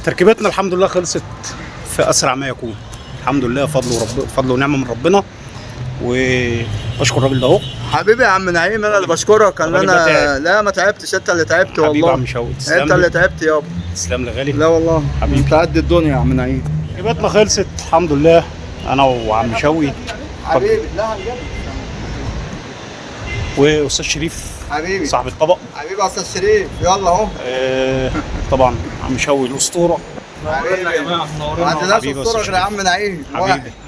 تركيبتنا الحمد لله خلصت في اسرع ما يكون، الحمد لله، فضل ونعمه من ربنا. وبشكر الراجل ده اهو. حبيبي يا عم نعيم، انا اللي بشكرك. انا لا ما تعبتش، انت اللي تعبت والله. حبيبي يا عم شوقي، تسلم انت اللي تعبت يابا. تسلم لي غالي. لا والله حبيبي، انت قد الدنيا يا عم نعيم. تركيبتنا خلصت الحمد لله، انا وعم شوقي حبيبي. لا هنجد واستاذ شريف حبيبي صاحب الطبق. حبيبي يا استاذ شريف، يلا اهو. طبعا عم شوقي الاسطوره. حبيبي يا جماعه منورين. ما عندناش اسطوره غير يا عم نعيم.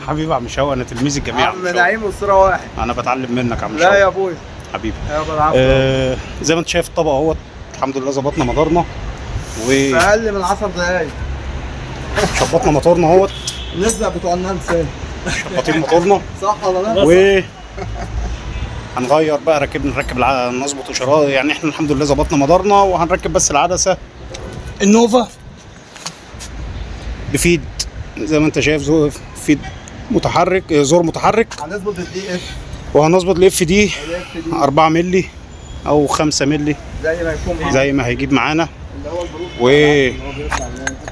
حبيبي عم شوقي، انا تلميذ الجميع. عم نعيم اسطوره واحد. انا بتعلم منك يا عم شوقي. لا يا ابويا حبيبي. يابا العفو. زي ما انت شايف الطبق اهوت، الحمد لله ظبطنا مدارنا في اقل من 10 دقايق شبطنا موتورنا اهوت. نزل بتوع النمسا شبطين موتورنا صح ولا لا؟ و هنغير بقى، نركب نظبط اشارات. يعني احنا الحمد لله ظبطنا مدارنا، وهنركب بس العدسه النوفا بفيد زي ما انت شايف، فيد متحرك، زور متحرك. هنظبط الدي اف، وهنظبط الاف دي 4 مللي او 5 مللي زي ما يكون معانا، زي ما هيجيب معانا. و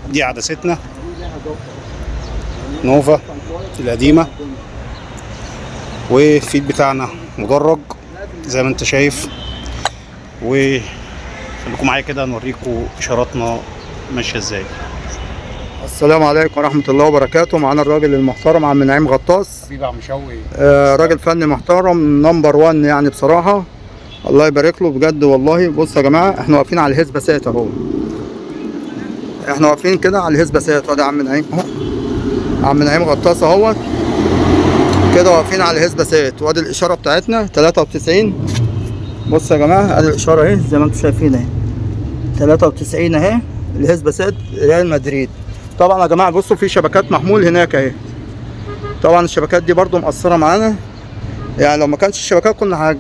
دي عدستنا نوفا القديمه، والفيد بتاعنا مدرج زي ما انت شايف. وخليكم معايا كده نوريكم اشاراتنا ماشيه ازاي. السلام عليكم ورحمه الله وبركاته. معانا الراجل المحترم عم نعيم غطاس. حبيبي عم شوقي. راجل فني محترم نمبر 1 يعني بصراحه، الله يبارك له بجد والله. بصوا يا جماعه، احنا واقفين على الهسبسات اهو، احنا واقفين كده على الهسبسات. وادي عم نعيم اهو، عم نعيم غطاس اهوت كده واقفين على الهسبسات. وادي الاشاره بتاعتنا 93. بصوا يا جماعه، ادي الاشاره اهي زي ما انتم شايفين اهي 93 اهي، الهسبسات ريال مدريد. طبعا يا جماعه بصوا في شبكات محمول هناك اهي. طبعا الشبكات دي برضو مقصره معانا، يعني لو ما كانش الشبكات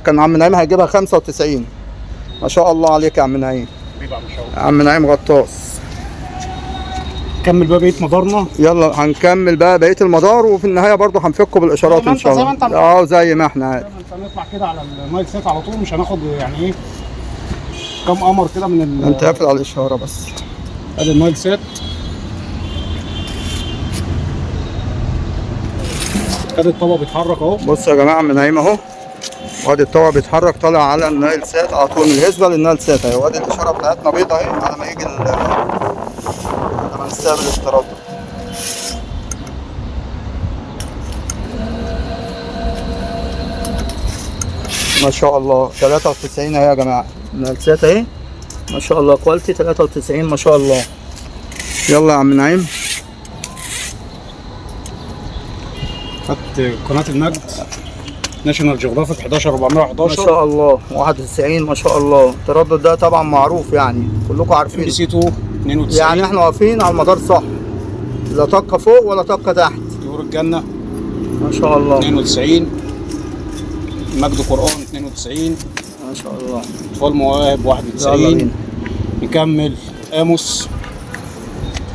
كان عم نعيم هيجيبها 95. ما شاء الله عليك يا عم نعيم. حبيبي عم شوقي. عم نعيم غطاس. نكمل بقى بقيه مدارنا. يلا هنكمل بقى بقيه المدار، وفي النهايه برضو هنفكه بالاشارات ان شاء الله. زي ما احنا عادي. نطلع كده على النايل سيت على طول، مش هناخد يعني ايه كام قمر كده من انت قافل على الاشاره بس. ادي النايل سيت، ادي الطبق بيتحرك اهو. بصوا يا جماعه عم نعيم اهو، وادي الطبق بيتحرك طالع على النايل سات على طول من الهسبه للنايل سات اهي. وادي الاشاره بتاعتنا بيضه اهي على ما يجي لما نستقبل الاشتراك. ما شاء الله 93 اهي يا جماعه النايل سات اهي، ما شاء الله كواليتي 93 ما شاء الله. يلا يا عم نعيم. خدت قناه المجد ناشونال جيوغرافيك 11411 ما شاء الله 91 ما شاء الله. التردد ده طبعا معروف يعني كلكم عارفين. بي سي 2 92. يعني احنا واقفين على المدار صح، لا طاقه فوق ولا طاقه تحت. نور الجنه ما شاء الله 92. مجد قرآن 92 ما شاء الله. اطفال مواهب 91. نكمل اموس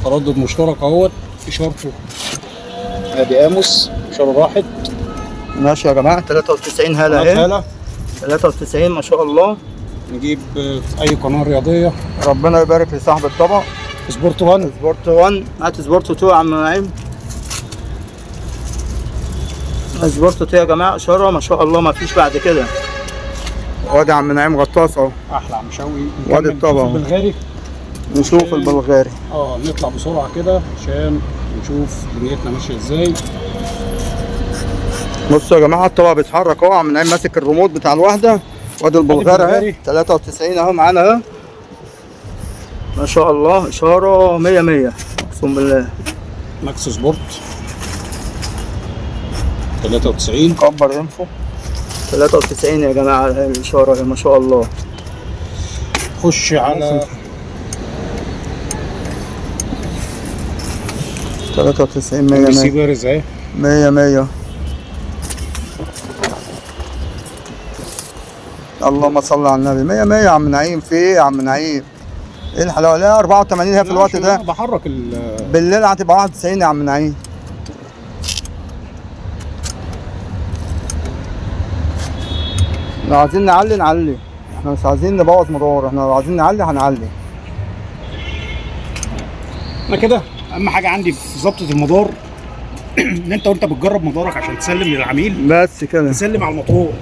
تردد مشترك اهوت، اشارته ادي اموس، اشاره راحت. ماشي يا جماعه 93 هاله اهي 93 ما شاء الله. نجيب اي قناه رياضيه. ربنا يبارك لصاحب الطبق. سبورت 1. سبورت 1 هات سبورت 2 يا عم نعيم. سبورت 2 يا جماعه اشاره ما شاء الله ما فيش بعد كده. وادي عم نعيم غطاس اهو. احلى عم شوقي. وادي الطبق البلغاري. نشوف البلغاري. نطلع بسرعه كده عشان نشوف دنيتنا ماشيه ازاي. بصوا يا جماعه الطبق بيتحرك اهو، عم نعيم ماسك الريموت بتاع الوحده. وادي البلغاري اهي 93 اهو معانا اهو ما شاء الله. اشاره 100 100 اقسم بالله. ماكس سبورت 93. كبر انفو 93 يا جماعه الاشاره ما شاء الله. خش على 93 100 بي سي 100 بارز اهي 100 100. اللهم صل على النبي. 100 100 يا عم نعيم. في ايه يا عم نعيم؟ ايه الحلاوه؟ لا 84 هي في الوقت ده. بحرك بالليل هتبقى 91 يا عم نعيم. لو عايزين نعلي احنا مش عايزين نبوظ مدار، احنا لو عايزين نعلي هنعلي. انا كده اهم حاجه عندي في ظبطه المدار ان انت وانت بتجرب مدارك عشان تسلم للعميل بس كده، تسلم على الموتور،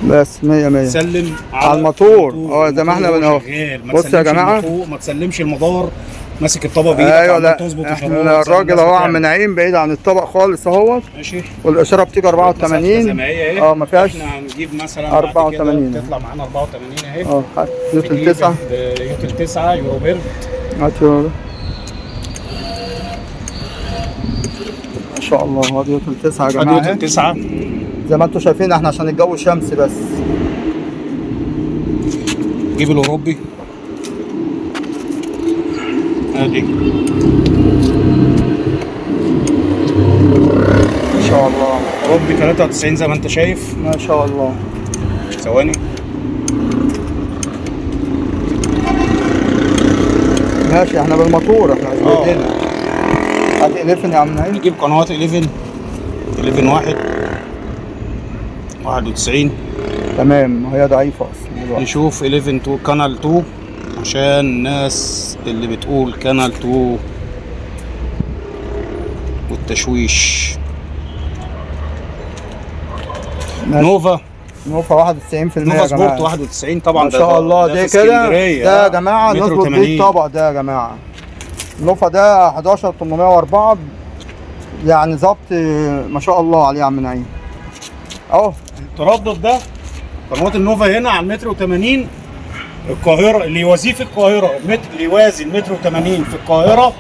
بس 100 100 تسلم على الموتور. زي ما احنا بنقول. بصوا يا جماعه، ما تسلمش المدار ماسك الطبق بايدك. ايوه، لا تظبط احنا الراجل اهو عم نعيم بعيد عن الطبق خالص اهوت. ماشي. والاشاره بتيجي 84 زي ما هي اهي. ما فيهاش. احنا هنجيب مثلا 84 تطلع معانا 84 اهي. يوتل 9 يوتل 9 يورو بيرد. ما شاء الله. ادي يوتل 9 يا جماعه، يوتل 9 زي ما انتم شايفين. احنا عشان الجو شمس بس. جيب الاوروبي ادي ما شاء الله. اوروبي 93 زي ما انت شايف. ما شاء الله. ثواني. ماشي، احنا بالموتور، احنا مش بايدينا. هات 11 يا عم نعيم. نجيب قنوات 11 1 91. تمام، هي ضعيفه اصلا دلوقتي. نشوف 11 2 كانال 2 عشان الناس اللي بتقول كانال 2 والتشويش. نوفا 91% نوفا يا سبورت جماعه. 91 طبعا. ما شاء الله. ده دي في كده اسكندرية. ده يا جماعه نظبط بيه الطبق ده يا جماعه. نوفا ده 11804 يعني ظبط ما شاء الله عليه يا عم نعيم اهو. التردد ده قنوات النوفا هنا على المتر و80 القاهره، اللي يوازيه في القاهره اللي يوازي المتر و80 في القاهره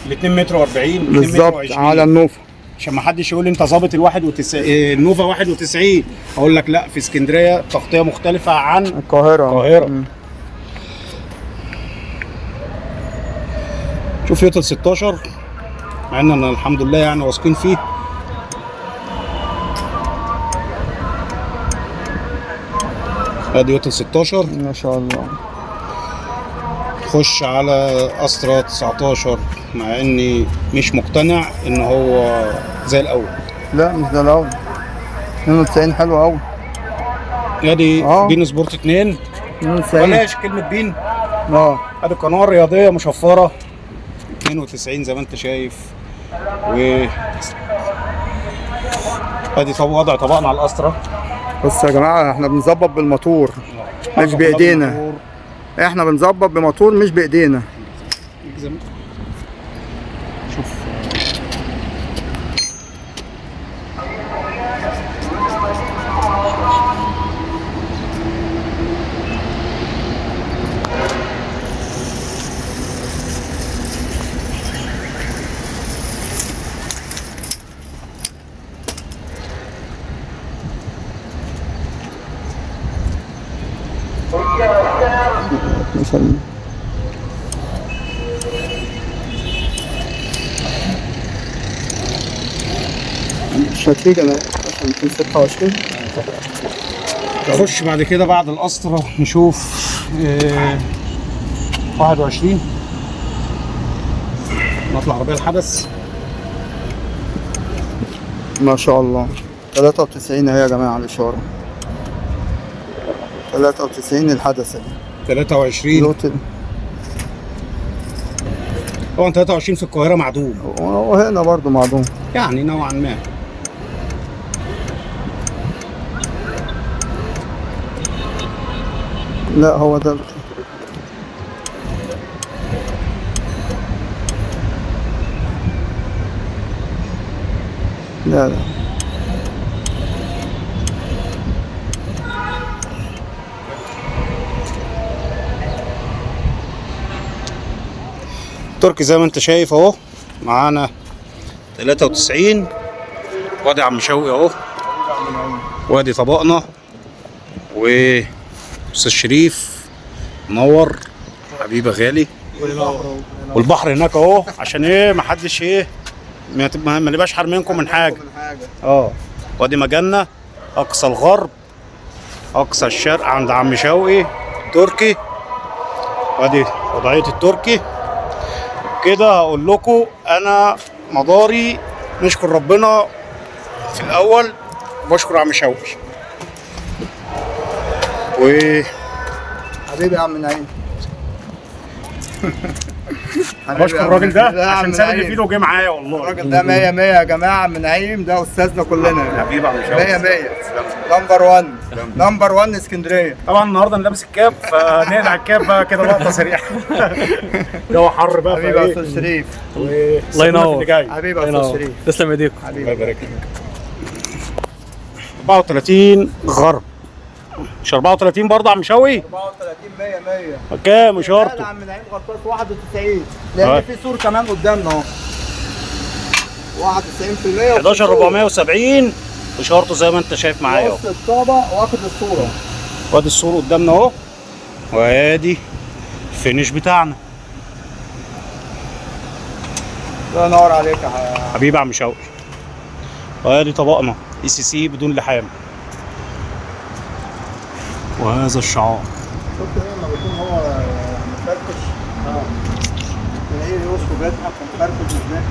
ال 2 متر و40 بالظبط على النوفا. عشان ما حدش يقول لي انت ظابط النوفا 91. اقول لك لا، في اسكندريه تغطيه مختلفه عن القاهره. شوف يوتل 16 مع ان انا الحمد لله يعني واثقين فيه. ادي يوتل 16 ما شاء الله. خش على استرا 19 مع اني مش مقتنع ان هو زي الاول. لا مش زي الاول. 92 حلو قوي. ادي بين سبورت 2. بلاش كلمه بين. ادي قناه رياضيه مشفره 92 زي ما انت شايف. و ادي وضع طبقنا على الاسطره. بص يا جماعه، احنا بنظبط بالموتور مش بايدينا. احنا بنظبط بموتور مش بايدينا. شوف مثلا مش هتيجي انا عشان 26. نخش بعد كده بعد الاسطره نشوف 21. نطلع عربيه الحدث. ما شاء الله. 93 اهي يا جماعه الاشاره. 93 الحدث. 23 طبعا. 23 في القاهره معدوم، وهنا برضو معدوم يعني نوعا ما. لا هو ده. لا تركي زي ما انت شايف اهو معانا 93. وادي عم شوقي اهو، وادي طبقنا، واستاذ شريف منور حبيبي غالي، والبحر هناك اهو عشان ايه محدش ايه ما نبقاش حارمينكم من حاجه. وادي مجنة اقصى الغرب اقصى الشرق عند عم شوقي تركي. وادي وضعيه التركي كده. هقول لكم انا مداري نشكر ربنا في الاول وبشكر عم شوقي. حبيبي يا عم نعيم. بشكر الراجل ده لا يا عم عشان ساب اللي نعيم. في ايده وجه معايا والله. الراجل ده 100 100 يا جماعه، عم نعيم ده استاذنا كلنا. حبيبي يا عم شوقي. 100 100 نمبر 1 نمبر 1 اسكندريه. طبعا النهارده انا لابس الكاب فنقلع الكاب بقى كده لقطه سريعه. جو حر بقى حبيبي يا استاذ شريف. الله ينور. اللي جاي. حبيبي يا استاذ شريف. تسلم ايديكم. الله حبيبي. يبارك لك. 34 غرب، مش 34 برضه يا عم شوقي؟ 34 100 100 كام شرطه؟ عم نعيم غطاس 91 لان في سور كمان قدامنا اهو 91% 11470 وشرطه زي ما انت شايف معايا اهو. وسط الطابق واخد الصوره. وادي السور قدامنا اهو، وادي الفينش بتاعنا. الله ينور عليك يا حبيبي يا عم شوقي. وادي طبقنا اي سي سي بدون لحام، وهذا الشعار. شفت ايه لما بيكون هو مفرفش؟ تلاقيه يوسف بيضحك ومفرفش ازاي؟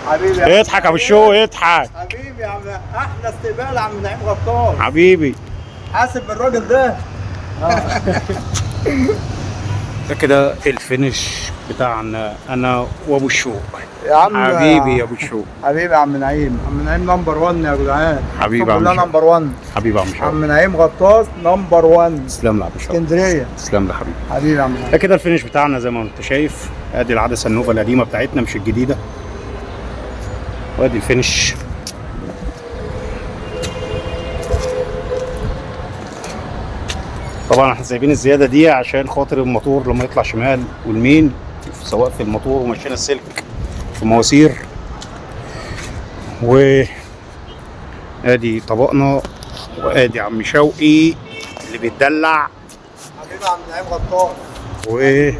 حبيبي يا اضحك يا ابو الشو اضحك. حبيبي يا عم، احلى استقبال يا عم نعيم غطاس. حبيبي حاسب بالراجل ده. ده كده الفينش بتاعنا انا وابو الشوق. يا عم حبيبي يا ابو الشوق. حبيبي يا عم نعيم. عم نعيم نمبر 1 يا جدعان. حبيبي يا عم كلها شوق. نمبر 1. حبيبي يا عم شوق. عم نعيم غطاس نمبر 1 تسلم لي يا ابو شوق. اسكندريه. تسلم لي حبيبي. حبيبي يا عم نعيم. ده كده الفينش بتاعنا زي ما انت شايف. ادي العدسه النوفا القديمه بتاعتنا مش الجديده، وادي الفينش. طبعا احنا سايبين الزياده دي عشان خاطر الموتور لما يطلع شمال واليمين، سواء في الموتور ومشينا السلك في مواسير. وادي طبقنا، وادي عم شوقي اللي بيتدلع. حبيبي يا عم نعيم غطاس. و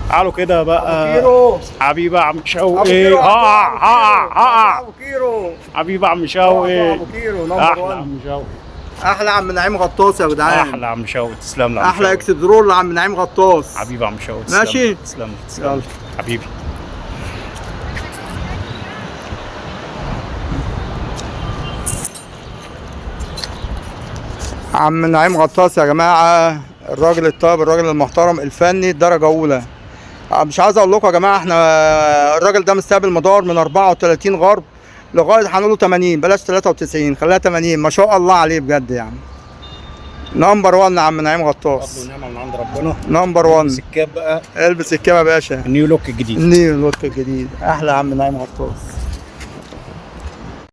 تعالوا كده بقى. كيرو. حبيبي يا عم أبو شوقي. كيرو. ها ابو كيرو. حبيبي يا عم شوقي. ابو كيرو نمبر احلى 1. عم شوقي. احلى عم نعيم غطاس يا جدعان. احلى عم شوقي. تسلم لي يا عم احلى شوقي. اكسدرول لعم نعيم غطاس. حبيبي يا عم شوقي. تسلم ماشي؟ لي. تسلم لي. تسلم لي. حبيبي. عم نعيم غطاس يا جماعه، الراجل الطيب، الراجل المحترم الفني درجه اولى. مش عايز اقول لكم يا جماعه، احنا الراجل ده مستقبل مدار من 34 غرب لغايه هنقوله 80، بلاش 93 خليها 80. ما شاء الله عليه بجد يعني. نمبر 1 عم نعيم غطاس. فضل ونعمه من عند ربنا. نمبر 1. السكاب بقى البس الكامه يا باشا. النيو لوك الجديد. النيو لوك الجديد. احلى عم نعيم غطاس.